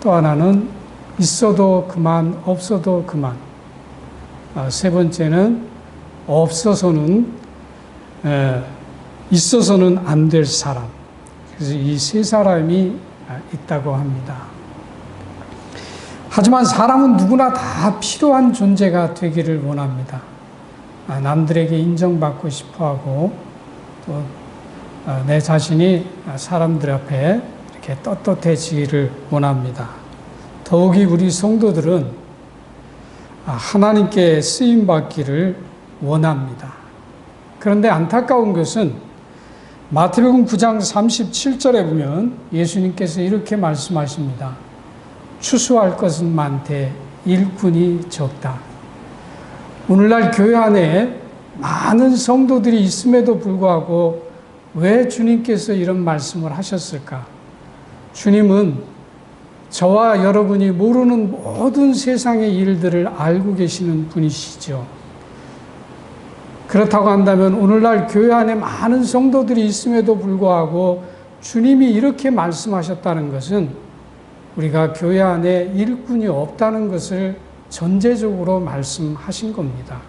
또 하나는 있어도 그만, 없어도 그만. 세 번째는 있어서는 안 될 사람. 그래서 이 세 사람이 있다고 합니다. 하지만 사람은 누구나 다 필요한 존재가 되기를 원합니다. 남들에게 인정받고 싶어하고 또 내 자신이 사람들 앞에 이렇게 떳떳해지기를 원합니다. 더욱이 우리 성도들은 하나님께 쓰임받기를 원합니다. 그런데 안타까운 것은 마태복음 9장 37절에 보면 예수님께서 이렇게 말씀하십니다. 추수할 것은 많되 일꾼이 적다. 오늘날 교회 안에 많은 성도들이 있음에도 불구하고 왜 주님께서 이런 말씀을 하셨을까? 주님은 저와 여러분이 모르는 모든 세상의 일들을 알고 계시는 분이시죠. 그렇다고 한다면 오늘날 교회 안에 많은 성도들이 있음에도 불구하고 주님이 이렇게 말씀하셨다는 것은 우리가 교회 안에 일꾼이 없다는 것을 전제적으로 말씀하신 겁니다.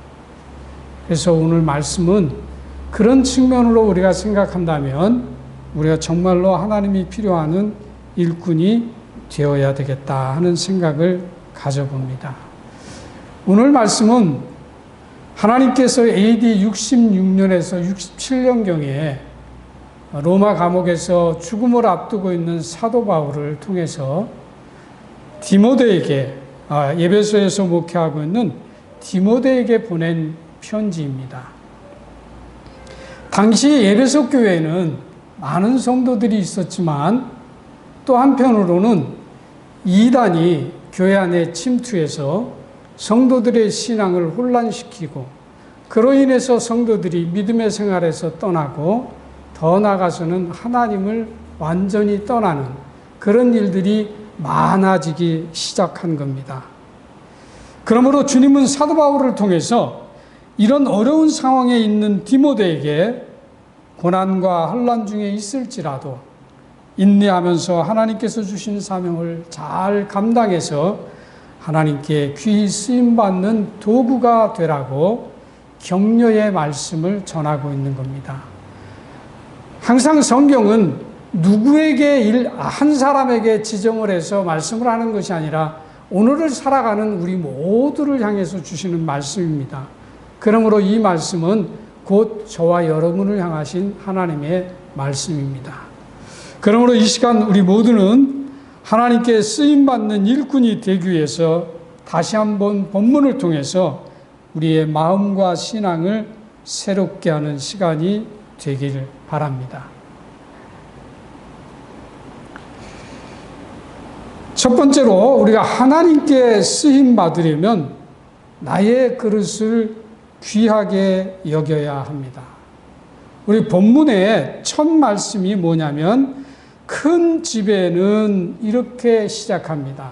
그래서 오늘 말씀은 그런 측면으로 우리가 생각한다면 우리가 정말로 하나님이 필요하는 일꾼이 되어야 되겠다 하는 생각을 가져봅니다. 오늘 말씀은 하나님께서 AD 66년에서 67년경에 로마 감옥에서 죽음을 앞두고 있는 사도 바울을 통해서 디모데에게, 에베소에서 목회하고 있는 디모데에게 보낸 편지입니다. 당시 에베소 교회에는 많은 성도들이 있었지만 또 한편으로는 이단이 교회 안에 침투해서 성도들의 신앙을 혼란시키고 그로 인해서 성도들이 믿음의 생활에서 떠나고 더 나아가서는 하나님을 완전히 떠나는 그런 일들이 많아지기 시작한 겁니다. 그러므로 주님은 사도 바울을 통해서 이런 어려운 상황에 있는 디모데에게 고난과 혼란 중에 있을지라도 인내하면서 하나님께서 주신 사명을 잘 감당해서 하나님께 귀히 쓰임받는 도구가 되라고 격려의 말씀을 전하고 있는 겁니다. 항상 성경은 누구에게 한 사람에게 지정을 해서 말씀을 하는 것이 아니라 오늘을 살아가는 우리 모두를 향해서 주시는 말씀입니다. 그러므로 이 말씀은 곧 저와 여러분을 향하신 하나님의 말씀입니다. 그러므로 이 시간 우리 모두는 하나님께 쓰임받는 일꾼이 되기 위해서 다시 한번 본문을 통해서 우리의 마음과 신앙을 새롭게 하는 시간이 되길 바랍니다. 첫 번째로 우리가 하나님께 쓰임받으려면 나의 그릇을 귀하게 여겨야 합니다. 우리 본문의 첫 말씀이 뭐냐면 큰 집에는 이렇게 시작합니다.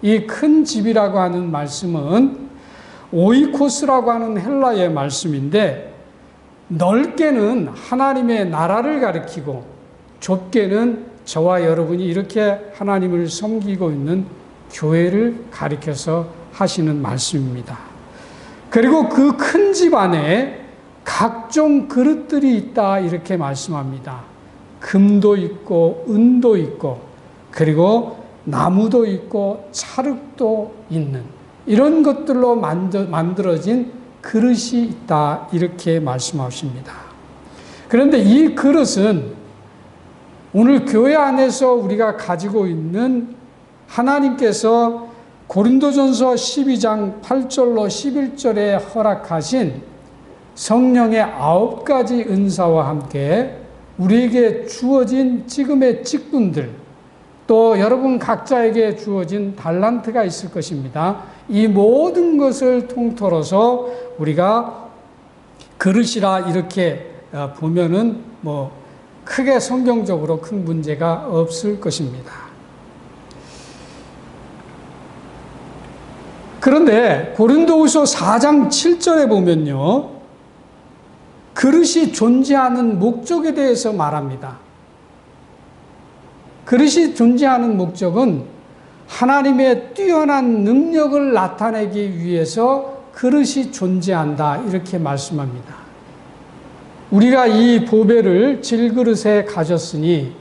이 큰 집이라고 하는 말씀은 오이코스라고 하는 헬라의 말씀인데 넓게는 하나님의 나라를 가리키고 좁게는 저와 여러분이 이렇게 하나님을 섬기고 있는 교회를 가리켜서 하시는 말씀입니다. 그리고 그 큰 집 안에 각종 그릇들이 있다 이렇게 말씀합니다. 금도 있고 은도 있고 그리고 나무도 있고 찰흙도 있는 이런 것들로 만들어진 그릇이 있다 이렇게 말씀하십니다. 그런데 이 그릇은 오늘 교회 안에서 우리가 가지고 있는 하나님께서 고린도전서 12장 8절로 11절에 허락하신 성령의 9가지 은사와 함께 우리에게 주어진 지금의 직분들 또 여러분 각자에게 주어진 달란트가 있을 것입니다. 이 모든 것을 통틀어서 우리가 그릇이라 이렇게 보면은 크게 성경적으로 큰 문제가 없을 것입니다. 그런데 고린도후서 4장 7절에 보면요. 그릇이 존재하는 목적에 대해서 말합니다. 그릇이 존재하는 목적은 하나님의 뛰어난 능력을 나타내기 위해서 그릇이 존재한다, 이렇게 말씀합니다. 우리가 이 보배를 질그릇에 가졌으니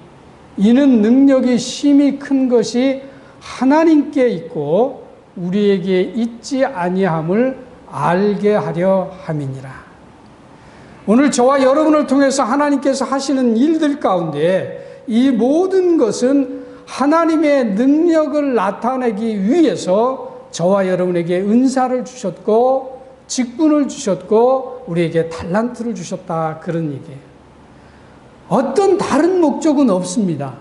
이는 능력이 심히 큰 것이 하나님께 있고 우리에게 있지 아니함을 알게 하려 함이니라. 오늘 저와 여러분을 통해서 하나님께서 하시는 일들 가운데 이 모든 것은 하나님의 능력을 나타내기 위해서 저와 여러분에게 은사를 주셨고 직분을 주셨고 우리에게 달란트를 주셨다, 그런 얘기예요. 어떤 다른 목적은 없습니다.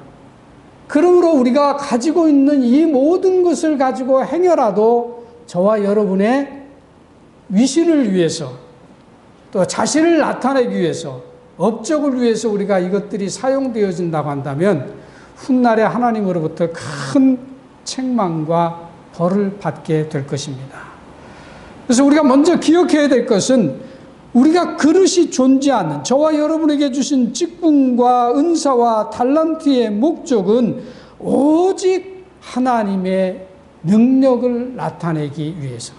그러므로 우리가 가지고 있는 이 모든 것을 가지고 행여라도 저와 여러분의 위신을 위해서 또 자신을 나타내기 위해서 업적을 위해서 우리가 이것들이 사용되어진다고 한다면 훗날에 하나님으로부터 큰 책망과 벌을 받게 될 것입니다. 그래서 우리가 먼저 기억해야 될 것은 우리가 그릇이 존재하는 저와 여러분에게 주신 직분과 은사와 달란트의 목적은 오직 하나님의 능력을 나타내기 위해서.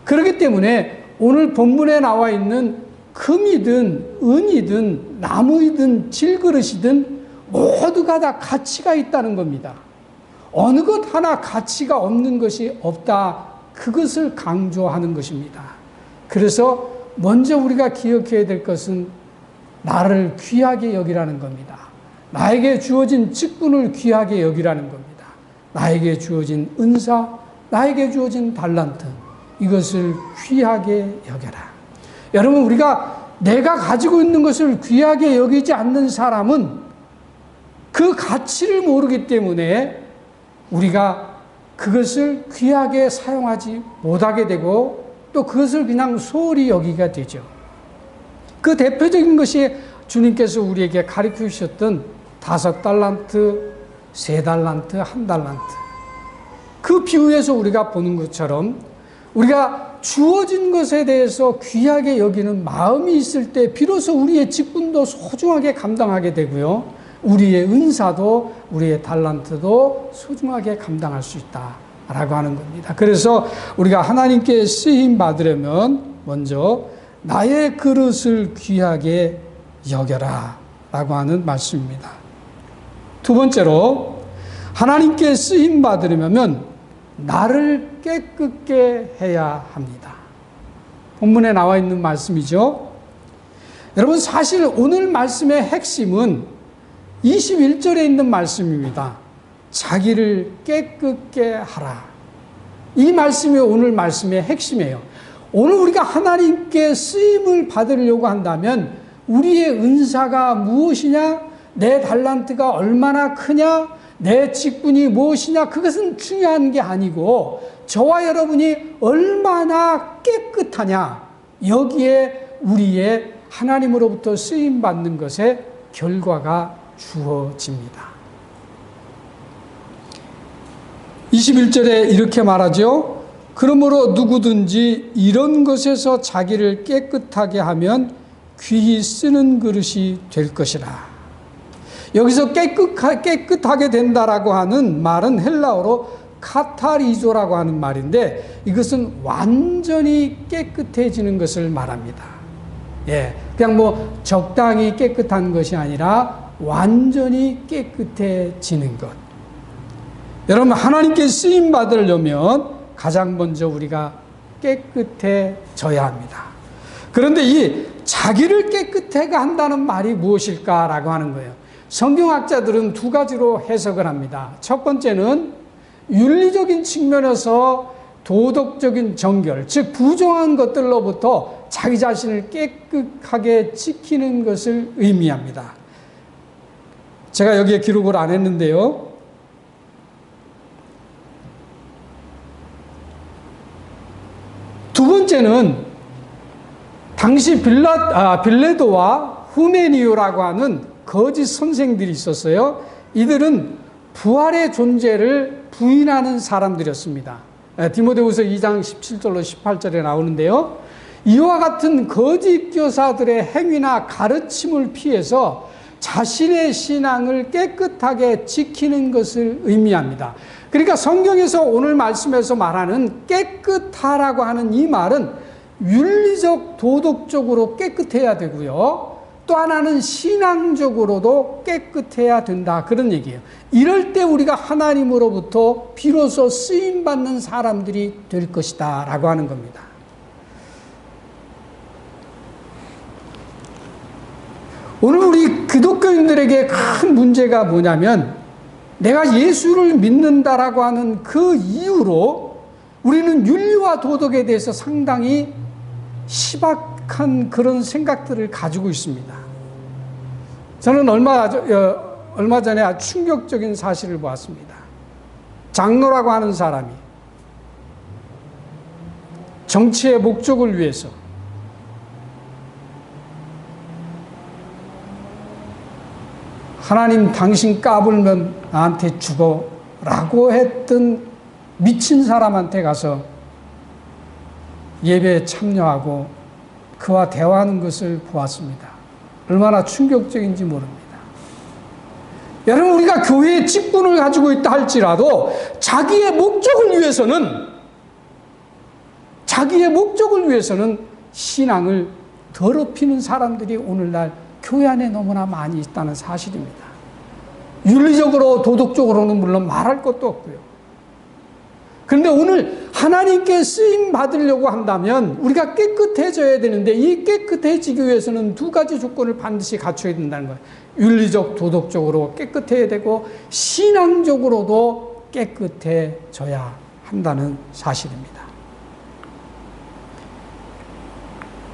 그렇기 때문에 오늘 본문에 나와 있는 금이든 은이든 나무이든 질그릇이든 모두가 다 가치가 있다는 겁니다. 어느 것 하나 가치가 없는 것이 없다, 그것을 강조하는 것입니다. 그래서 먼저 우리가 기억해야 될 것은 나를 귀하게 여기라는 겁니다. 나에게 주어진 직분을 귀하게 여기라는 겁니다. 나에게 주어진 은사, 나에게 주어진 달란트, 이것을 귀하게 여겨라. 여러분, 우리가 내가 가지고 있는 것을 귀하게 여기지 않는 사람은 그 가치를 모르기 때문에 우리가 그것을 귀하게 사용하지 못하게 되고 또 그것을 그냥 소홀히 여기게 되죠. 그 대표적인 것이 주님께서 우리에게 가르쳐 주셨던 5달란트, 3달란트, 1달란트. 그 비유에서 우리가 보는 것처럼 우리가 주어진 것에 대해서 귀하게 여기는 마음이 있을 때 비로소 우리의 직분도 소중하게 감당하게 되고요. 우리의 은사도 우리의 달란트도 소중하게 감당할 수 있다라고 하는 겁니다. 그래서 우리가 하나님께 쓰임 받으려면 먼저 나의 그릇을 귀하게 여겨라 라고 하는 말씀입니다. 두 번째로 하나님께 쓰임 받으려면 나를 깨끗게 해야 합니다. 본문에 나와 있는 말씀이죠. 여러분, 사실 오늘 말씀의 핵심은 21절에 있는 말씀입니다. 자기를 깨끗게 하라. 이 말씀이 오늘 말씀의 핵심이에요. 오늘 우리가 하나님께 쓰임을 받으려고 한다면 우리의 은사가 무엇이냐, 내 달란트가 얼마나 크냐, 내 직분이 무엇이냐, 그것은 중요한 게 아니고 저와 여러분이 얼마나 깨끗하냐, 여기에 우리의 하나님으로부터 쓰임받는 것의 결과가 주어집니다. 21절에 이렇게 말하죠. 그러므로 누구든지 이런 것에서 자기를 깨끗하게 하면 귀히 쓰는 그릇이 될 것이라. 여기서 깨끗하게 된다라고 하는 말은 헬라어로 카타리조라고 하는 말인데 이것은 완전히 깨끗해지는 것을 말합니다. 그냥 뭐 적당히 깨끗한 것이 아니라 완전히 깨끗해지는 것. 여러분, 하나님께 쓰임 받으려면 가장 먼저 우리가 깨끗해져야 합니다. 그런데 이 자기를 깨끗하게 한다는 말이 무엇일까라고 하는 거예요. 성경학자들은 두 가지로 해석을 합니다. 첫 번째는 윤리적인 측면에서 도덕적인 정결, 즉 부정한 것들로부터 자기 자신을 깨끗하게 지키는 것을 의미합니다. 제가 여기에 기록을 안 했는데요. 두 번째는 당시 빌레도와 후메니오라고 하는 거짓 선생들이 있었어요. 이들은 부활의 존재를 부인하는 사람들이었습니다. 디모데후서 2장 17절로 18절에 나오는데요. 이와 같은 거짓 교사들의 행위나 가르침을 피해서 자신의 신앙을 깨끗하게 지키는 것을 의미합니다. 그러니까 성경에서 오늘 말씀에서 말하는 깨끗하라고 하는 이 말은 윤리적, 도덕적으로 깨끗해야 되고요. 또 하나는 신앙적으로도 깨끗해야 된다. 그런 얘기예요. 이럴 때 우리가 하나님으로부터 비로소 쓰임받는 사람들이 될 것이다 라고 하는 겁니다. 오늘 우리 기독교인들에게 큰 문제가 뭐냐면 내가 예수를 믿는다라고 하는 그 이유로 우리는 윤리와 도덕에 대해서 상당히 시박한 그런 생각들을 가지고 있습니다. 저는 얼마 전에 아주 충격적인 사실을 보았습니다. 장로라고 하는 사람이 정치의 목적을 위해서 하나님 당신 까불면 나한테 죽어 라고 했던 미친 사람한테 가서 예배에 참여하고 그와 대화하는 것을 보았습니다. 얼마나 충격적인지 모릅니다. 여러분, 우리가 교회의 직분을 가지고 있다 할지라도 자기의 목적을 위해서는 신앙을 더럽히는 사람들이 오늘날 교회 안에 너무나 많이 있다는 사실입니다. 윤리적으로 도덕적으로는 물론 말할 것도 없고요. 그런데 오늘 하나님께 쓰임 받으려고 한다면 우리가 깨끗해져야 되는데 이 깨끗해지기 위해서는 두 가지 조건을 반드시 갖춰야 된다는 거예요. 윤리적, 도덕적으로 깨끗해야 되고 신앙적으로도 깨끗해져야 한다는 사실입니다.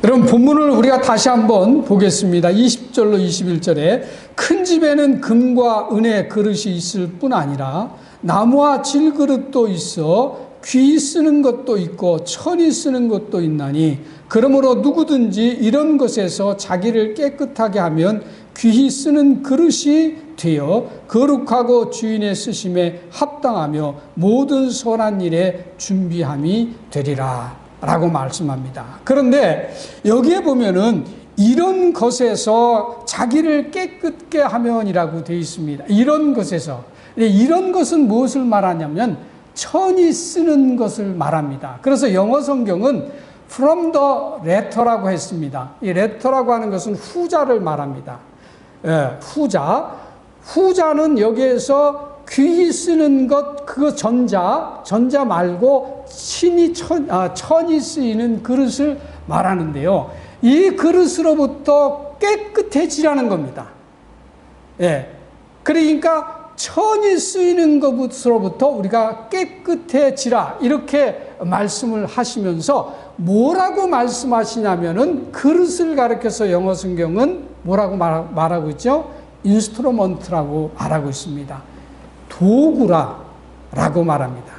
여러분, 본문을 우리가 다시 한번 보겠습니다. 20절로 21절에 큰 집에는 금과 은의 그릇이 있을 뿐 아니라 나무와 질그릇도 있어 귀히 쓰는 것도 있고 천이 쓰는 것도 있나니 그러므로 누구든지 이런 것에서 자기를 깨끗하게 하면 귀히 쓰는 그릇이 되어 거룩하고 주인의 쓰심에 합당하며 모든 선한 일에 준비함이 되리라 라고 말씀합니다. 그런데 여기에 보면은 이런 것에서 자기를 깨끗게 하면이라고 되어 있습니다. 이런 것에서. 이런 것은 무엇을 말하냐면 천이 쓰는 것을 말합니다. 그래서 영어 성경은 from the letter라고 했습니다. 이 letter라고 하는 것은 후자를 말합니다. 후자는 여기에서 귀히 쓰는 것, 그거 전자 말고 천이 쓰이는 그릇을 말하는데요. 이 그릇으로부터 깨끗해지라는 겁니다. 그러니까 천이 쓰이는 것으로부터 우리가 깨끗해지라 이렇게 말씀을 하시면서 뭐라고 말씀하시냐면은 그릇을 가리켜서 영어 성경은 뭐라고 말하고 있죠? 인스트루먼트라고 말하고 있습니다. 도구라고 말합니다.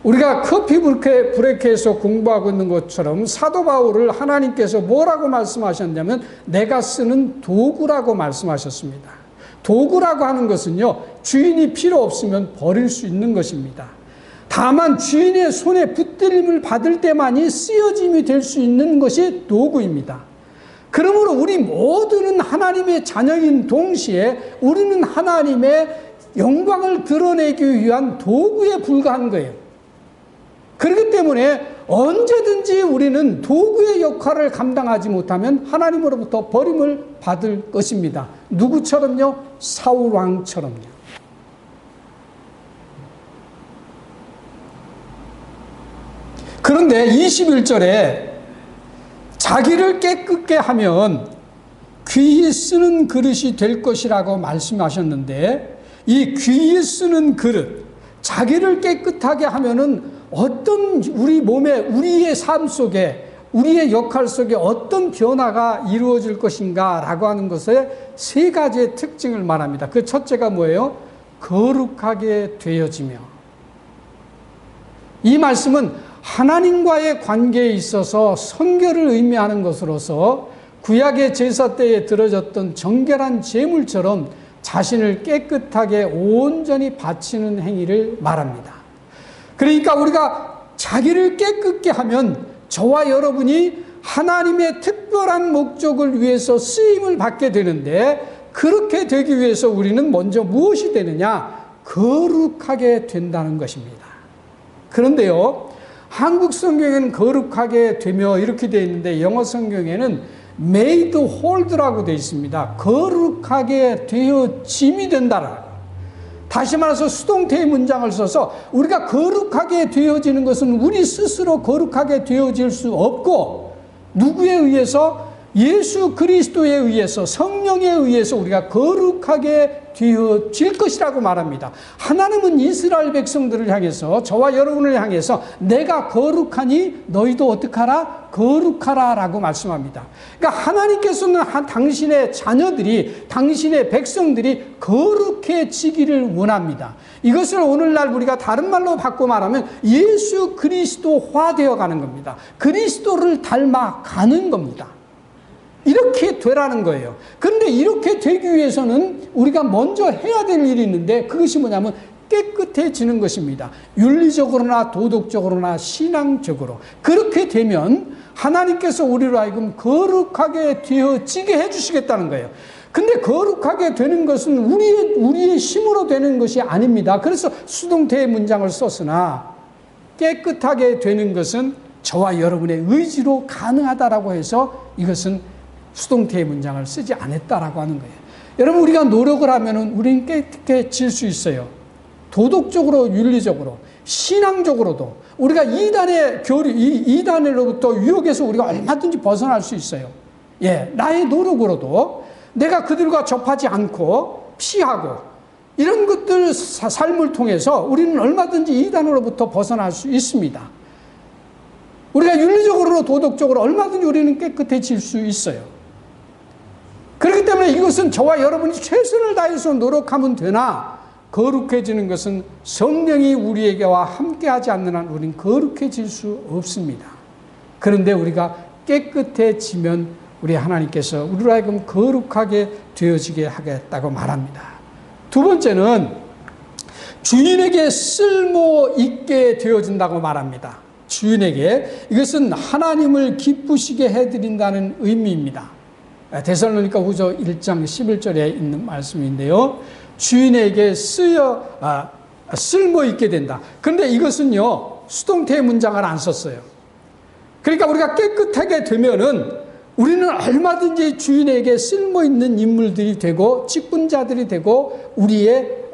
우리가 커피 브레이크에서 공부하고 있는 것처럼 사도 바울을 하나님께서 뭐라고 말씀하셨냐면 내가 쓰는 도구라고 말씀하셨습니다. 도구라고 하는 것은요, 주인이 필요 없으면 버릴 수 있는 것입니다. 다만 주인의 손에 붙들림을 받을 때만이 쓰여짐이 될 수 있는 것이 도구입니다. 그러므로 우리 모두는 하나님의 자녀인 동시에 우리는 하나님의 영광을 드러내기 위한 도구에 불과한 거예요. 그렇기 때문에 언제든지 우리는 도구의 역할을 감당하지 못하면 하나님으로부터 버림을 받을 것입니다. 누구처럼요? 사울 왕처럼요. 그런데 21절에 자기를 깨끗게 하면 귀히 쓰는 그릇이 될 것이라고 말씀하셨는데 이 귀히 쓰는 그릇, 자기를 깨끗하게 하면은 어떤 우리 몸에, 우리의 삶 속에, 우리의 역할 속에 어떤 변화가 이루어질 것인가 라고 하는 것에 세 가지의 특징을 말합니다. 그 첫째가 뭐예요? 거룩하게 되어지며. 이 말씀은 하나님과의 관계에 있어서 성결을 의미하는 것으로서 구약의 제사 때에 드려졌던 정결한 제물처럼 자신을 깨끗하게 온전히 바치는 행위를 말합니다. 그러니까 우리가 자기를 깨끗게 하면 저와 여러분이 하나님의 특별한 목적을 위해서 쓰임을 받게 되는데 그렇게 되기 위해서 우리는 먼저 무엇이 되느냐? 거룩하게 된다는 것입니다. 그런데요, 한국 성경에는 거룩하게 되며 이렇게 되어 있는데 영어 성경에는 made whole라고 되어 있습니다. 거룩하게 되어짐이 된다라. 다시 말해서 수동태의 문장을 써서 우리가 거룩하게 되어지는 것은 우리 스스로 거룩하게 되어질 수 없고 누구에 의해서? 예수 그리스도에 의해서, 성령에 의해서 우리가 거룩하게 되어질 것이라고 말합니다. 하나님은 이스라엘 백성들을 향해서, 저와 여러분을 향해서 내가 거룩하니 너희도 어떡하라? 거룩하라 라고 말씀합니다. 그러니까 하나님께서는 당신의 자녀들이, 당신의 백성들이 거룩해지기를 원합니다. 이것을 오늘날 우리가 다른 말로 바꿔 말하면 예수 그리스도화 되어 가는 겁니다. 그리스도를 닮아가는 겁니다. 이렇게 되라는 거예요. 그런데 이렇게 되기 위해서는 우리가 먼저 해야 될 일이 있는데 그것이 뭐냐면 깨끗해지는 것입니다. 윤리적으로나 도덕적으로나 신앙적으로. 그렇게 되면 하나님께서 우리로 하여금 거룩하게 되어지게 해주시겠다는 거예요. 근데 거룩하게 되는 것은 우리의 힘으로 되는 것이 아닙니다. 그래서 수동태의 문장을 썼으나 깨끗하게 되는 것은 저와 여러분의 의지로 가능하다라고 해서 이것은 수동태의 문장을 쓰지 않았다라고 하는 거예요. 여러분, 우리가 노력을 하면은 우리는 깨끗해질 수 있어요. 도덕적으로, 윤리적으로, 신앙적으로도 우리가 이단으로부터 유혹에서 우리가 얼마든지 벗어날 수 있어요. 예, 나의 노력으로도 내가 그들과 접하지 않고 피하고 이런 것들 삶을 통해서 우리는 얼마든지 이단으로부터 벗어날 수 있습니다. 우리가 윤리적으로, 도덕적으로 얼마든지 우리는 깨끗해질 수 있어요. 그렇기 때문에 이것은 저와 여러분이 최선을 다해서 노력하면 되나, 거룩해지는 것은 성령이 우리에게와 함께하지 않는 한 우리는 거룩해질 수 없습니다. 그런데 우리가 깨끗해지면 우리 하나님께서 우리로 하여금 거룩하게 되어지게 하겠다고 말합니다. 두 번째는 주인에게 쓸모있게 되어진다고 말합니다. 주인에게, 이것은 하나님을 기쁘시게 해드린다는 의미입니다. 데살로니가 후서 1장 11절에 있는 말씀인데요. 주인에게 쓸모있게 된다. 그런데 이것은요, 수동태의 문장을 안 썼어요. 그러니까 우리가 깨끗하게 되면은 우리는 얼마든지 주인에게 쓸모있는 인물들이 되고 직분자들이 되고 우리의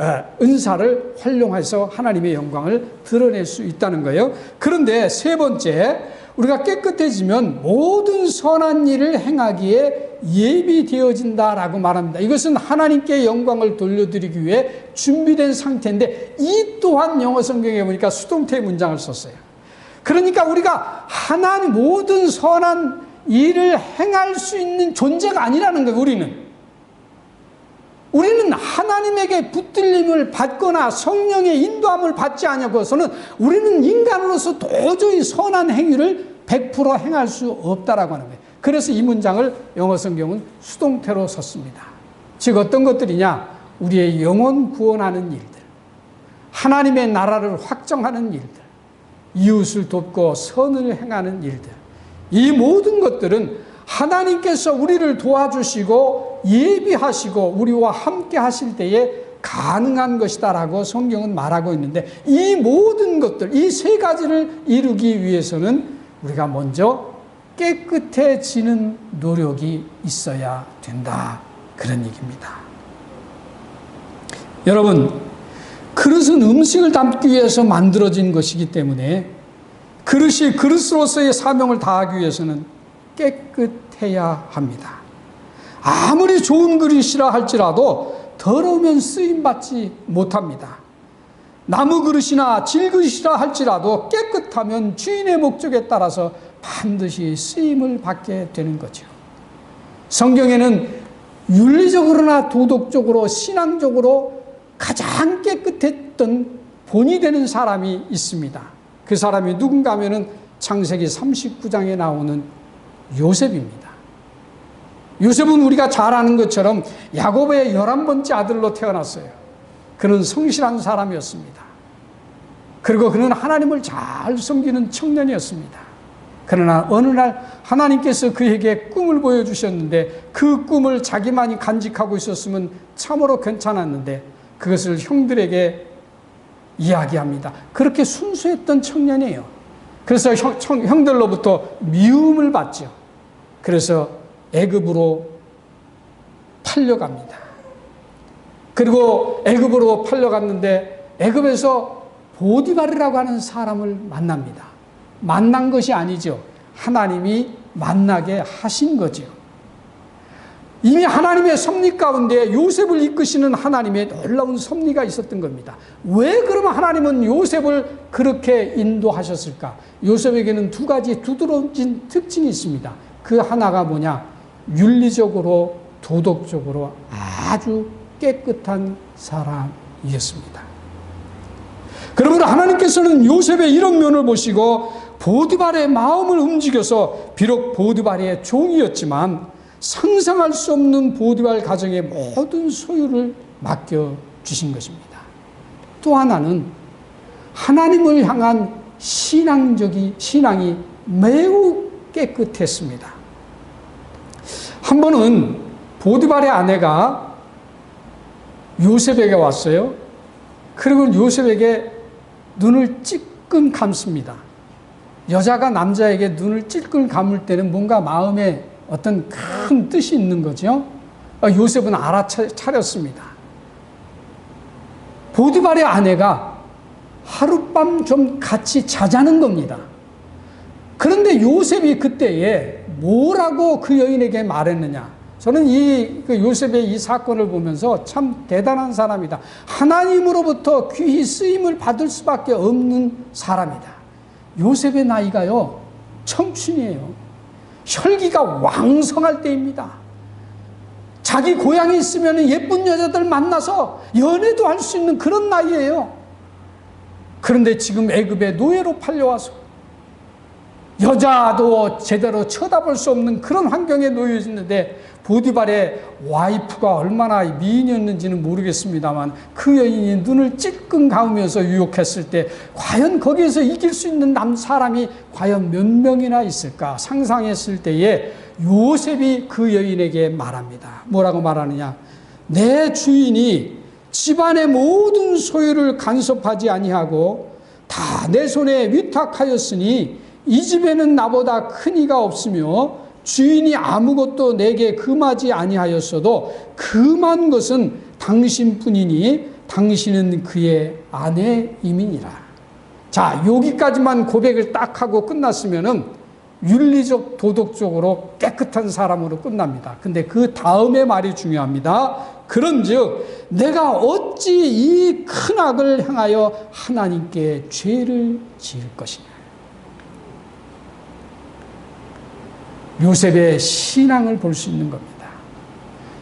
은사를 활용해서 하나님의 영광을 드러낼 수 있다는 거예요. 그런데 세 번째, 우리가 깨끗해지면 모든 선한 일을 행하기에 예비되어진다라고 말합니다. 이것은 하나님께 영광을 돌려드리기 위해 준비된 상태인데 이 또한 영어 성경에 보니까 수동태 문장을 썼어요. 그러니까 우리가 하나님 모든 선한 일을 행할 수 있는 존재가 아니라는 거예요. 우리는 하나님에게 붙들림을 받거나 성령의 인도함을 받지 않고서는 우리는 인간으로서 도저히 선한 행위를 100% 행할 수 없다라고 하는 거예요. 그래서 이 문장을 영어 성경은 수동태로 썼습니다. 즉 어떤 것들이냐? 우리의 영혼 구원하는 일들, 하나님의 나라를 확정하는 일들, 이웃을 돕고 선을 행하는 일들, 이 모든 것들은 하나님께서 우리를 도와주시고 예비하시고 우리와 함께 하실 때에 가능한 것이다라고 성경은 말하고 있는데 이 모든 것들, 이 세 가지를 이루기 위해서는 우리가 먼저 깨끗해지는 노력이 있어야 된다. 그런 얘기입니다. 여러분, 그릇은 음식을 담기 위해서 만들어진 것이기 때문에 그릇이 그릇으로서의 사명을 다하기 위해서는 깨끗해야 합니다. 아무리 좋은 그릇이라 할지라도 더러우면 쓰임받지 못합니다. 나무 그릇이나 질그릇이라 할지라도 깨끗하면 주인의 목적에 따라서 반드시 쓰임을 받게 되는 거죠. 성경에는 윤리적으로나 도덕적으로 신앙적으로 가장 깨끗했던 본이 되는 사람이 있습니다. 그 사람이 누군가 하면은 창세기 39장에 나오는 요셉입니다. 요셉은 우리가 잘 아는 것처럼 야곱의 11번째 아들로 태어났어요. 그는 성실한 사람이었습니다. 그리고 그는 하나님을 잘 섬기는 청년이었습니다. 그러나 어느 날 하나님께서 그에게 꿈을 보여주셨는데 그 꿈을 자기만이 간직하고 있었으면 참으로 괜찮았는데 그것을 형들에게 이야기합니다. 그렇게 순수했던 청년이에요. 그래서 형들로부터 미움을 받죠. 그래서 애굽으로 팔려갑니다. 그리고 애굽으로 팔려갔는데 애굽에서 보디발이라고 하는 사람을 만납니다. 만난 것이 아니죠. 하나님이 만나게 하신 거죠. 이미 하나님의 섭리 가운데 요셉을 이끄시는 하나님의 놀라운 섭리가 있었던 겁니다. 왜 그러면 하나님은 요셉을 그렇게 인도하셨을까? 요셉에게는 두 가지 두드러진 특징이 있습니다. 그 하나가 뭐냐? 윤리적으로 도덕적으로 아주 깨끗한 사람이었습니다. 그러므로 하나님께서는 요셉의 이런 면을 보시고 보디발의 마음을 움직여서 비록 보디발의 종이었지만 상상할 수 없는 보디발 가정의 모든 소유를 맡겨주신 것입니다. 또 하나는 하나님을 향한 신앙이 매우 깨끗했습니다. 한 번은 보디발의 아내가 요셉에게 왔어요. 그리고 요셉에게 눈을 찔끔 감습니다. 여자가 남자에게 눈을 찔끔 감을 때는 뭔가 마음에 어떤 큰 뜻이 있는 거죠. 요셉은 알아차렸습니다. 보디발의 아내가 하룻밤 좀 같이 자자는 겁니다. 그런데 요셉이 그때에 뭐라고 그 여인에게 말했느냐? 저는 요셉의 이 사건을 보면서 참 대단한 사람이다. 하나님으로부터 귀히 쓰임을 받을 수밖에 없는 사람이다. 요셉의 나이가요, 청춘이에요. 혈기가 왕성할 때입니다. 자기 고향에 있으면 예쁜 여자들 만나서 연애도 할 수 있는 그런 나이예요. 그런데 지금 애굽에 노예로 팔려와서 여자도 제대로 쳐다볼 수 없는 그런 환경에 놓여 있는데 보디발의 와이프가 얼마나 미인이었는지는 모르겠습니다만 그 여인이 눈을 찔끔 감으면서 유혹했을 때 과연 거기에서 이길 수 있는 사람이 과연 몇 명이나 있을까 상상했을 때에 요셉이 그 여인에게 말합니다. 뭐라고 말하느냐? 내 주인이 집안의 모든 소유를 간섭하지 아니하고 다 내 손에 위탁하였으니 이 집에는 나보다 큰 이가 없으며 주인이 아무것도 내게 금하지 아니하였어도 금한 것은 당신뿐이니 당신은 그의 아내임이니라. 자, 여기까지만 고백을 딱 하고 끝났으면은 윤리적 도덕적으로 깨끗한 사람으로 끝납니다. 근데 그 다음의 말이 중요합니다. 그런즉 내가 어찌 이 큰 악을 행하여 하나님께 죄를 지을 것이냐. 요셉의 신앙을 볼 수 있는 겁니다.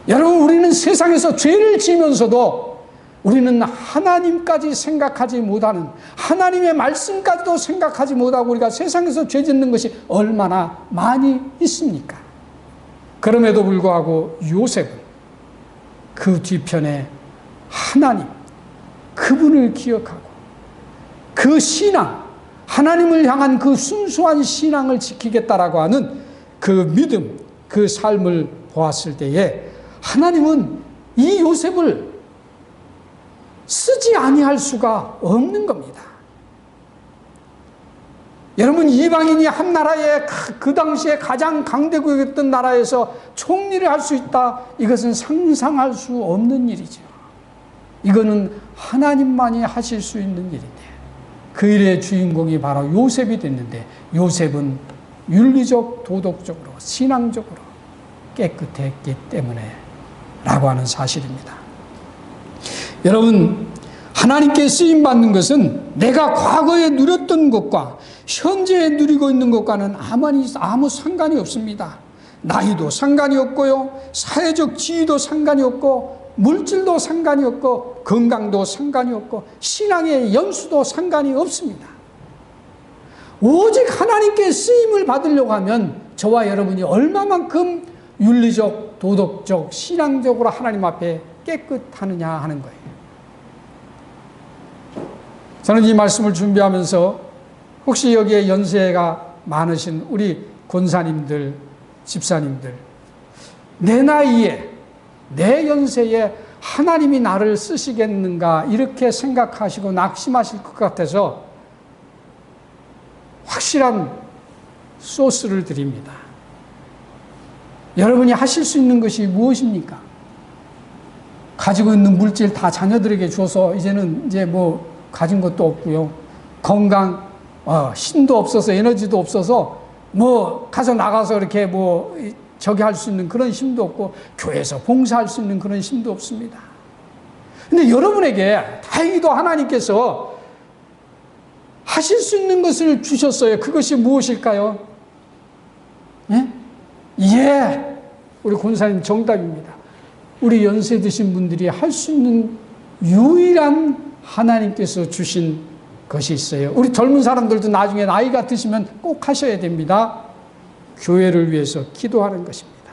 여러분, 우리는 세상에서 죄를 지면서도 우리는 하나님까지 생각하지 못하는, 하나님의 말씀까지도 생각하지 못하고 우리가 세상에서 죄 짓는 것이 얼마나 많이 있습니까? 그럼에도 불구하고 요셉은 그 뒤편에 하나님, 그분을 기억하고 그 신앙, 하나님을 향한 그 순수한 신앙을 지키겠다라고 하는 그 믿음, 그 삶을 보았을 때에 하나님은 이 요셉을 쓰지 아니할 수가 없는 겁니다. 여러분, 이방인이 한 나라에 그 당시에 가장 강대국이었던 나라에서 총리를 할 수 있다, 이것은 상상할 수 없는 일이죠. 이거는 하나님만이 하실 수 있는 일인데 그 일의 주인공이 바로 요셉이 됐는데 요셉은 윤리적, 도덕적으로, 신앙적으로 깨끗했기 때문에 라고 하는 사실입니다. 여러분, 하나님께 쓰임받는 것은 내가 과거에 누렸던 것과 현재에 누리고 있는 것과는 아무 상관이 없습니다. 나이도 상관이 없고요, 사회적 지위도 상관이 없고, 물질도 상관이 없고, 건강도 상관이 없고, 신앙의 연수도 상관이 없습니다. 오직 하나님께 쓰임을 받으려고 하면 저와 여러분이 얼마만큼 윤리적, 도덕적, 신앙적으로 하나님 앞에 깨끗하느냐 하는 거예요. 저는 이 말씀을 준비하면서 혹시 여기에 연세가 많으신 우리 권사님들, 집사님들, 내 나이에, 내 연세에 하나님이 나를 쓰시겠는가 이렇게 생각하시고 낙심하실 것 같아서 확실한 소스를 드립니다. 여러분이 하실 수 있는 것이 무엇입니까? 가지고 있는 물질 다 자녀들에게 줘서 이제는 이제 뭐 가진 것도 없고요. 건강, 힘도 없어서 에너지도 없어서 뭐 가서 나가서 이렇게 뭐 저기 할 수 있는 그런 힘도 없고 교회에서 봉사할 수 있는 그런 힘도 없습니다. 근데 여러분에게 다행히도 하나님께서 하실 수 있는 것을 주셨어요. 그것이 무엇일까요? 예? 예, 우리 권사님 정답입니다. 우리 연세 드신 분들이 할 수 있는 유일한 하나님께서 주신 것이 있어요. 우리 젊은 사람들도 나중에 나이가 드시면 꼭 하셔야 됩니다. 교회를 위해서 기도하는 것입니다.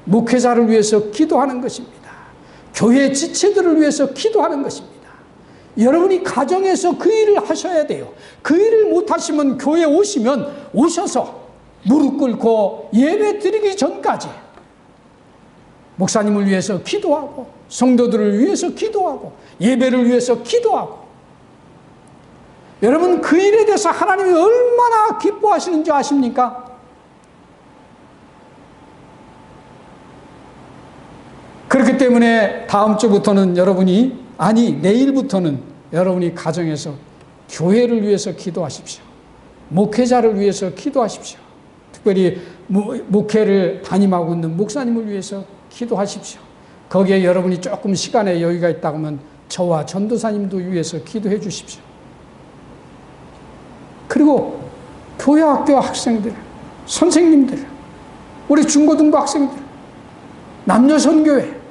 목회자를 위해서 기도하는 것입니다. 교회 지체들을 위해서 기도하는 것입니다. 여러분이 가정에서 그 일을 하셔야 돼요. 그 일을 못하시면 교회에 오셔서 무릎 꿇고 예배 드리기 전까지 목사님을 위해서 기도하고 성도들을 위해서 기도하고 예배를 위해서 기도하고, 여러분 그 일에 대해서 하나님이 얼마나 기뻐하시는 줄 아십니까? 그렇기 때문에 다음 주부터는 내일부터는 여러분이 가정에서 교회를 위해서 기도하십시오. 목회자를 위해서 기도하십시오. 특별히 목회를 담임하고 있는 목사님을 위해서 기도하십시오. 거기에 여러분이 조금 시간의 여유가 있다고 하면 저와 전도사님도 위해서 기도해 주십시오. 그리고 교회 학교 학생들, 선생님들, 우리 중고등부 학생들, 남녀 선교회,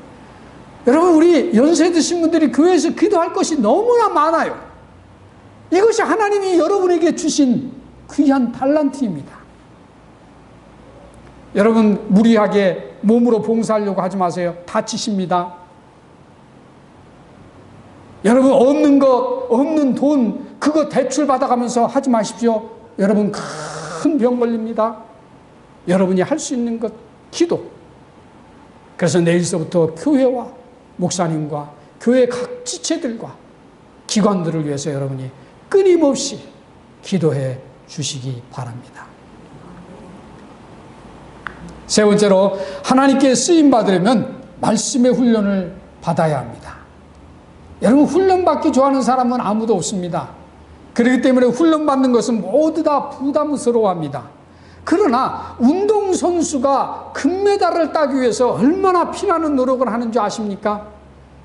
여러분 우리 연세 드신 분들이 교회에서 기도할 것이 너무나 많아요. 이것이 하나님이 여러분에게 주신 귀한 달란트입니다. 여러분 무리하게 몸으로 봉사하려고 하지 마세요. 다치십니다. 여러분 없는 돈 그거 대출 받아가면서 하지 마십시오. 여러분 큰 병 걸립니다. 여러분이 할 수 있는 것 기도. 그래서 내일서부터 교회와 목사님과 교회 각 지체들과 기관들을 위해서 여러분이 끊임없이 기도해 주시기 바랍니다. 세 번째로, 하나님께 쓰임받으려면 말씀의 훈련을 받아야 합니다. 여러분 훈련받기 좋아하는 사람은 아무도 없습니다. 그렇기 때문에 훈련받는 것은 모두 다 부담스러워합니다. 그러나 운동선수가 금메달을 따기 위해서 얼마나 피나는 노력을 하는 줄 아십니까?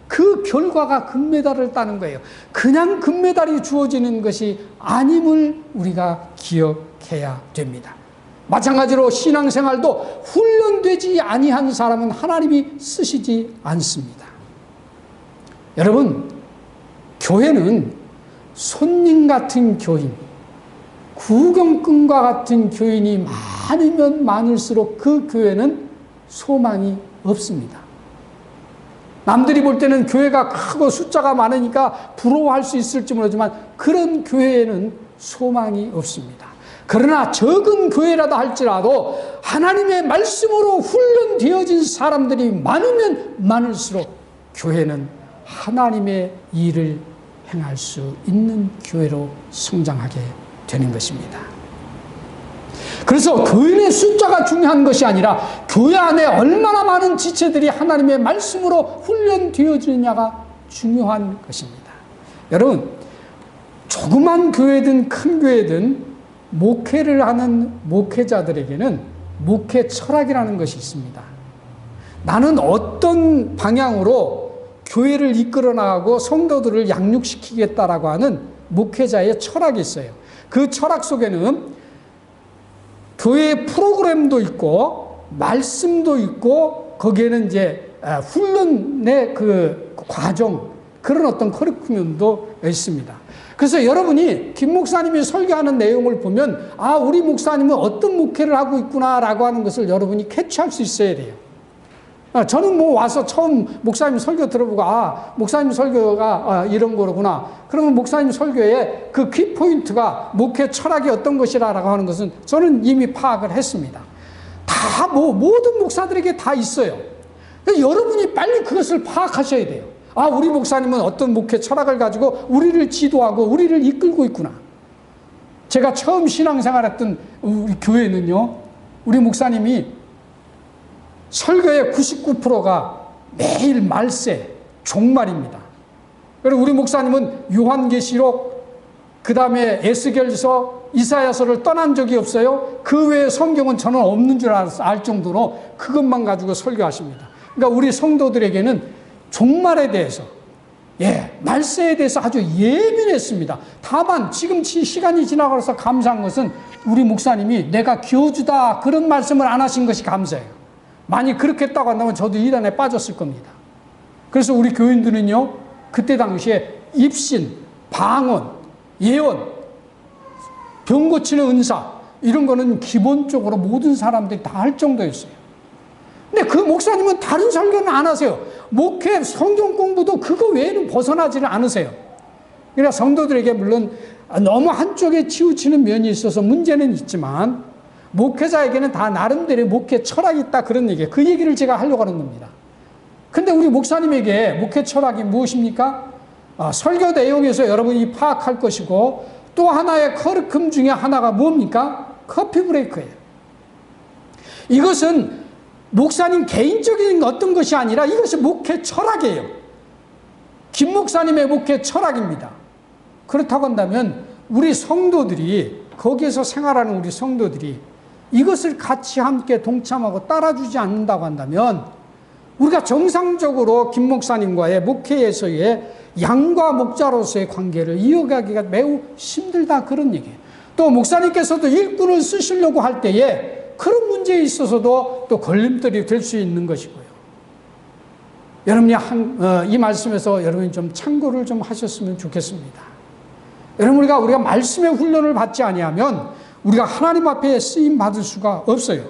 그 결과가 금메달을 따는 거예요. 그냥 금메달이 주어지는 것이 아님을 우리가 기억해야 됩니다. 마찬가지로 신앙생활도 훈련되지 아니한 사람은 하나님이 쓰시지 않습니다. 여러분, 교회는 손님 같은 교인, 구경꾼과 같은 교인이 많으면 많을수록 그 교회는 소망이 없습니다. 남들이 볼 때는 교회가 크고 숫자가 많으니까 부러워할 수 있을지 모르지만 그런 교회에는 소망이 없습니다. 그러나 적은 교회라도 할지라도 하나님의 말씀으로 훈련되어진 사람들이 많으면 많을수록 교회는 하나님의 일을 행할 수 있는 교회로 성장하게 되는 것입니다. 그래서 교인의 숫자가 중요한 것이 아니라 교회 안에 얼마나 많은 지체들이 하나님의 말씀으로 훈련되어지느냐가 중요한 것입니다. 여러분, 조그만 교회든 큰 교회든 목회를 하는 목회자들에게는 목회 철학이라는 것이 있습니다. 나는 어떤 방향으로 교회를 이끌어 나가고 성도들을 양육시키겠다라고 하는 목회자의 철학이 있어요. 그 철학 속에는 교회의 프로그램도 있고 말씀도 있고 거기에는 이제 훈련의 그 과정, 그런 어떤 커리큘럼도 있습니다. 그래서 여러분이 김 목사님이 설교하는 내용을 보면 우리 목사님은 어떤 목회를 하고 있구나라고 하는 것을 여러분이 캐치할 수 있어야 돼요. 저는 뭐 와서 처음 목사님 설교 들어보고, 목사님 설교가 이런 거로구나. 그러면 목사님 설교에 그 키포인트가 목회 철학이 어떤 것이라고 하는 것은 저는 이미 파악을 했습니다. 다 모든 목사들에게 다 있어요. 여러분이 빨리 그것을 파악하셔야 돼요. 우리 목사님은 어떤 목회 철학을 가지고 우리를 지도하고 우리를 이끌고 있구나. 제가 처음 신앙생활했던 우리 교회는요, 우리 목사님이 설교의 99%가 매일 말세, 종말입니다. 그리고 우리 목사님은 요한계시록, 그 다음에 에스겔서, 이사야서를 떠난 적이 없어요. 그 외에 성경은 저는 없는 줄 알 정도로 그것만 가지고 설교하십니다. 그러니까 우리 성도들에게는 종말에 대해서, 말세에 대해서 아주 예민했습니다. 다만 지금 시간이 지나가서 감사한 것은 우리 목사님이 내가 교주다 그런 말씀을 안 하신 것이 감사해요. 만약 그렇게 했다고 한다면 저도 이단에 빠졌을 겁니다. 그래서 우리 교인들은요, 그때 당시에 입신, 방언, 예언, 병 고치는 은사, 이런 거는 기본적으로 모든 사람들이 다 할 정도였어요. 근데 그 목사님은 다른 설교는 안 하세요. 목회, 성경 공부도 그거 외에는 벗어나지를 않으세요. 그러니까 성도들에게 물론 너무 한쪽에 치우치는 면이 있어서 문제는 있지만, 목회자에게는 다 나름대로의 목회 철학이 있다, 그런 얘기예요. 그 얘기를 제가 하려고 하는 겁니다. 근데 우리 목사님에게 목회 철학이 무엇입니까? 설교 내용에서 여러분이 파악할 것이고, 또 하나의 커리큘럼 중에 하나가 뭡니까? 커피 브레이크예요. 이것은 목사님 개인적인 어떤 것이 아니라 이것이 목회 철학이에요. 김 목사님의 목회 철학입니다. 그렇다고 한다면 우리 성도들이, 거기에서 생활하는 우리 성도들이 이것을 같이 함께 동참하고 따라주지 않는다고 한다면 우리가 정상적으로 김 목사님과의 목회에서의 양과 목자로서의 관계를 이어가기가 매우 힘들다, 그런 얘기예요. 또 목사님께서도 일꾼을 쓰시려고 할 때에 그런 문제에 있어서도 또 걸림돌이 될 수 있는 것이고요. 여러분이 이 말씀에서 여러분이 좀 참고를 좀 하셨으면 좋겠습니다. 여러분, 우리가 말씀의 훈련을 받지 아니하면 우리가 하나님 앞에 쓰임 받을 수가 없어요.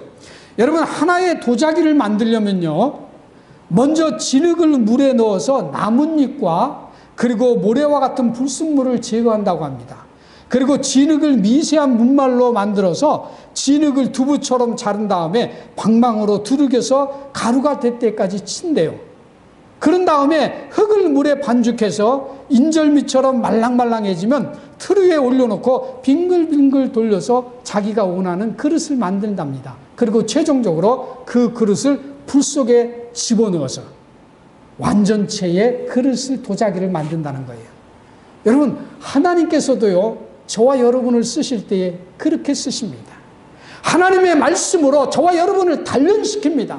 여러분, 하나의 도자기를 만들려면요, 먼저 진흙을 물에 넣어서 나뭇잎과 그리고 모래와 같은 불순물을 제거한다고 합니다. 그리고 진흙을 미세한 문말로 만들어서 진흙을 두부처럼 자른 다음에 방망으로 두들겨서 가루가 될 때까지 친대요. 그런 다음에 흙을 물에 반죽해서 인절미처럼 말랑말랑해지면 틀 위에 올려놓고 빙글빙글 돌려서 자기가 원하는 그릇을 만든답니다. 그리고 최종적으로 그 그릇을 불 속에 집어넣어서 완전체의 그릇을, 도자기를 만든다는 거예요. 여러분, 하나님께서도요, 저와 여러분을 쓰실 때에 그렇게 쓰십니다. 하나님의 말씀으로 저와 여러분을 단련시킵니다.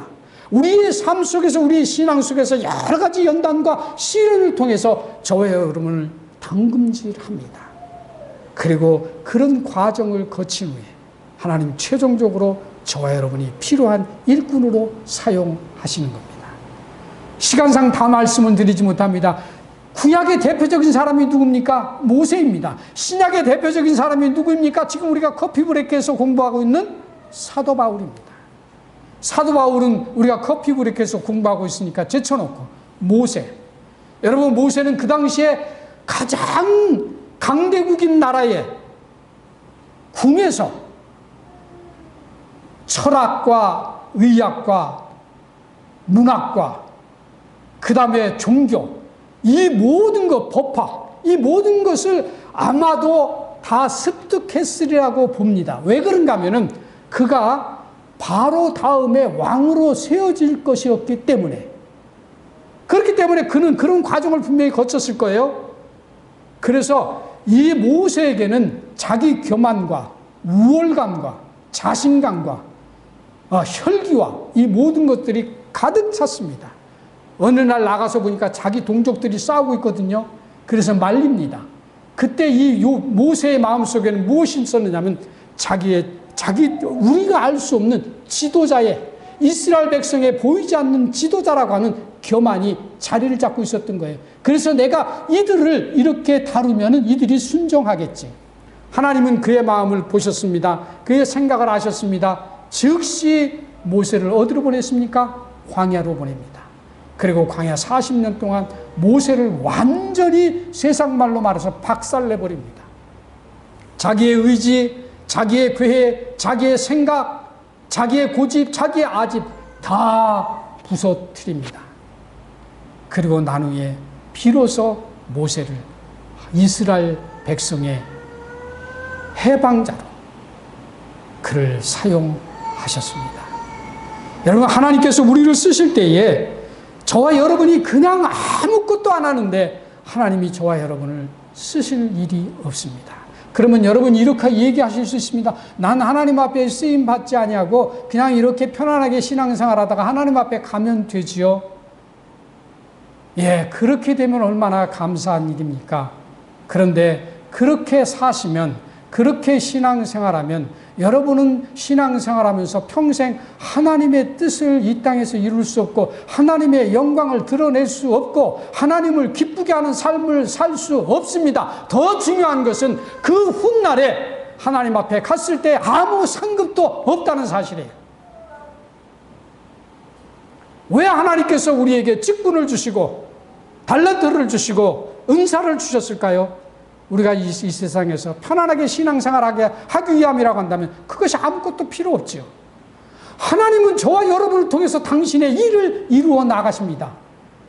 우리의 삶 속에서, 우리의 신앙 속에서 여러 가지 연단과 시련을 통해서 저와 여러분을 담금질합니다. 그리고 그런 과정을 거친 후에 하나님 최종적으로 저와 여러분이 필요한 일꾼으로 사용하시는 겁니다. 시간상 다 말씀은 드리지 못합니다. 구약의 대표적인 사람이 누굽니까? 모세입니다. 신약의 대표적인 사람이 누구입니까? 지금 우리가 커피 브레이크에서 공부하고 있는 사도 바울입니다. 사도 바울은 우리가 커피 브레이크에서 공부하고 있으니까 제쳐놓고 모세. 여러분, 모세는 그 당시에 가장 강대국인 나라의 궁에서 철학과 의학과 문학과 그 다음에 종교, 이 모든 것, 법학, 이 모든 것을 아마도 다 습득했으리라고 봅니다. 왜 그런가 하면은 그가 바로 다음에 왕으로 세워질 것이었기 때문에, 그렇기 때문에 그는 그런 과정을 분명히 거쳤을 거예요. 그래서 이 모세에게는 자기 교만과 우월감과 자신감과 혈기와 이 모든 것들이 가득 찼습니다. 어느 날 나가서 보니까 자기 동족들이 싸우고 있거든요. 그래서 말립니다. 그때 이 모세의 마음속에는 무엇이 있었느냐면 우리가 알 수 없는 지도자의, 이스라엘 백성에 보이지 않는 지도자라고 하는 교만이 자리를 잡고 있었던 거예요. 그래서 내가 이들을 이렇게 다루면 이들이 순종하겠지. 하나님은 그의 마음을 보셨습니다. 그의 생각을 아셨습니다. 즉시 모세를 어디로 보냈습니까? 광야로 보냅니다. 그리고 광야 40년 동안 모세를 완전히 세상 말로 말해서 박살내버립니다. 자기의 의지, 자기의 괴해, 자기의 생각, 자기의 고집, 자기의 아집 다 부서뜨립니다. 그리고 난 후에 비로소 모세를 이스라엘 백성의 해방자로 그를 사용하셨습니다. 여러분, 하나님께서 우리를 쓰실 때에 저와 여러분이 그냥 아무것도 안 하는데 하나님이 저와 여러분을 쓰실 일이 없습니다. 그러면 여러분이 이렇게 얘기하실 수 있습니다. 난 하나님 앞에 쓰임 받지 아니하고 그냥 이렇게 편안하게 신앙생활하다가 하나님 앞에 가면 되지요. 예, 그렇게 되면 얼마나 감사한 일입니까? 그런데 그렇게 사시면, 그렇게 신앙생활하면 여러분은 신앙생활하면서 평생 하나님의 뜻을 이 땅에서 이룰 수 없고 하나님의 영광을 드러낼 수 없고 하나님을 기쁘게 하는 삶을 살 수 없습니다. 더 중요한 것은 그 훗날에 하나님 앞에 갔을 때 아무 상급도 없다는 사실이에요. 왜 하나님께서 우리에게 직분을 주시고 달란트를 주시고 은사를 주셨을까요? 우리가 이 세상에서 편안하게 신앙생활하게 하기 위함이라고 한다면 그것이 아무것도 필요 없죠. 하나님은 저와 여러분을 통해서 당신의 일을 이루어 나가십니다.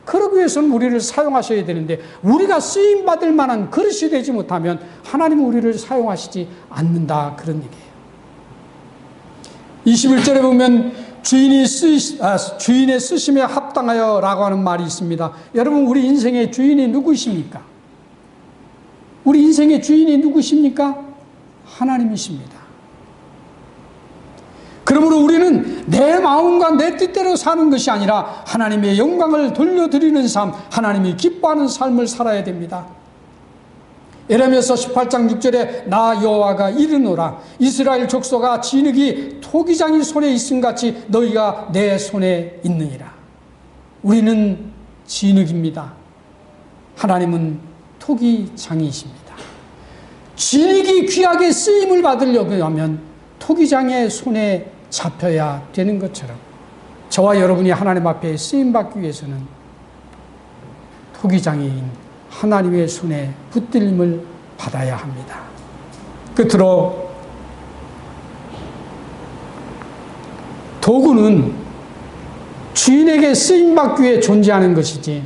그러기 위해서는 우리를 사용하셔야 되는데 우리가 쓰임받을 만한 그릇이 되지 못하면 하나님은 우리를 사용하시지 않는다, 그런 얘기예요. 21절에 보면 주인의 쓰심에 합당하여 라고 하는 말이 있습니다. 여러분, 우리 인생의 주인이 누구십니까? 우리 인생의 주인이 누구십니까? 하나님이십니다. 그러므로 우리는 내 마음과 내 뜻대로 사는 것이 아니라 하나님의 영광을 돌려드리는 삶, 하나님이 기뻐하는 삶을 살아야 됩니다. 에레미야서 18장 6절에 나 여호와가 이르노라 이스라엘 족속아 진흙이 토기장이 손에 있음같이 너희가 내 손에 있느니라. 우리는 진흙입니다. 하나님은 토기장이십니다. 진흙이 귀하게 쓰임을 받으려고 하면 토기장의 손에 잡혀야 되는 것처럼 저와 여러분이 하나님 앞에 쓰임받기 위해서는 토기장인 하나님의 손에 붙들림을 받아야 합니다. 끝으로 도구는 주인에게 쓰임받기 위해 존재하는 것이지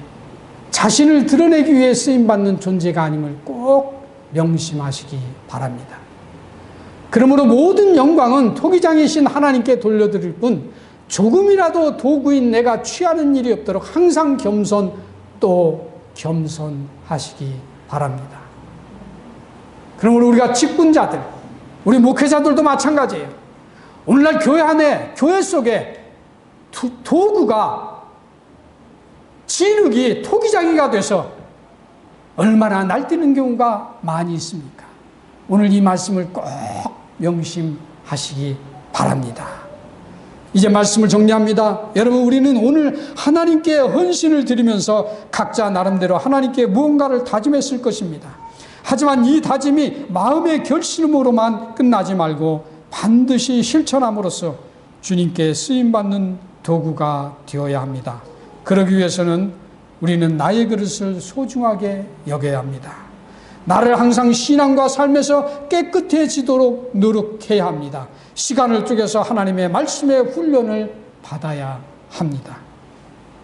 자신을 드러내기 위해 쓰임받는 존재가 아님을 꼭 명심하시기 바랍니다. 그러므로 모든 영광은 토기장이신 하나님께 돌려드릴 뿐 조금이라도 도구인 내가 취하는 일이 없도록 항상 겸손하시기 바랍니다. 그러므로 우리가 직분자들, 우리 목회자들도 마찬가지예요. 오늘날 교회 안에, 교회 속에 도구가 진흙이 토기장이가 돼서 얼마나 날뛰는 경우가 많이 있습니까? 오늘 이 말씀을 꼭 명심하시기 바랍니다. 이제 말씀을 정리합니다. 여러분, 우리는 오늘 하나님께 헌신을 드리면서 각자 나름대로 하나님께 무언가를 다짐했을 것입니다. 하지만 이 다짐이 마음의 결심으로만 끝나지 말고 반드시 실천함으로써 주님께 쓰임받는 도구가 되어야 합니다. 그러기 위해서는 우리는 나의 그릇을 소중하게 여겨야 합니다. 나를 항상 신앙과 삶에서 깨끗해지도록 노력해야 합니다. 시간을 쪼개서 하나님의 말씀의 훈련을 받아야 합니다.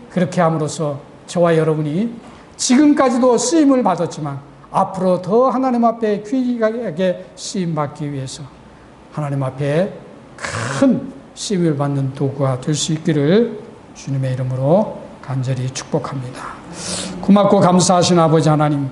그렇게 함으로써 저와 여러분이 지금까지도 쓰임을 받았지만 앞으로 더 하나님 앞에 귀하게 쓰임받기 위해서 하나님 앞에 큰 쓰임을 받는 도구가 될 수 있기를 주님의 이름으로 간절히 축복합니다. 고맙고 감사하신 아버지 하나님,